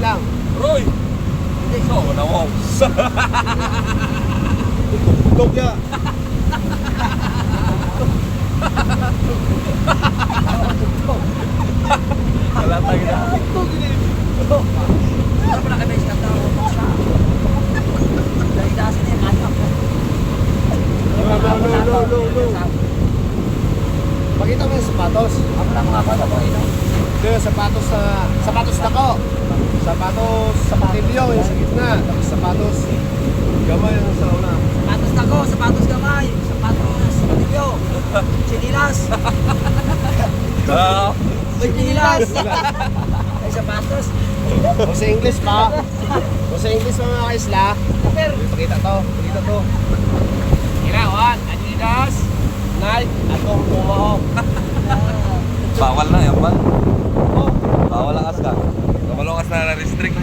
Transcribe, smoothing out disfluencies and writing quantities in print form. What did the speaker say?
lang. Roy! Hindi. So, nawong. Tugtog ya. Wala tayo na. Ano pala kami sa tao? Dahil dasi na yung anak ko. No. Pakita mo yung sapatos. Ako lang mga bata mo, ino. Ito yung sapatos na ko. Sapatos sa patilyo, yung sa gitna. Tapos sapatos gamay yung sa una. Sapatos na ko, sapatos gamay, sapatos patilyo, sinilas. Sinilas. Ay, sapatos. O sa English pa. O sa English pa mga kaisla. Pakita to. Kailangan, Adidas, Nike, atong Puma. Bawal na yan ba? Bawal ang aska. Kamalong as na restrict.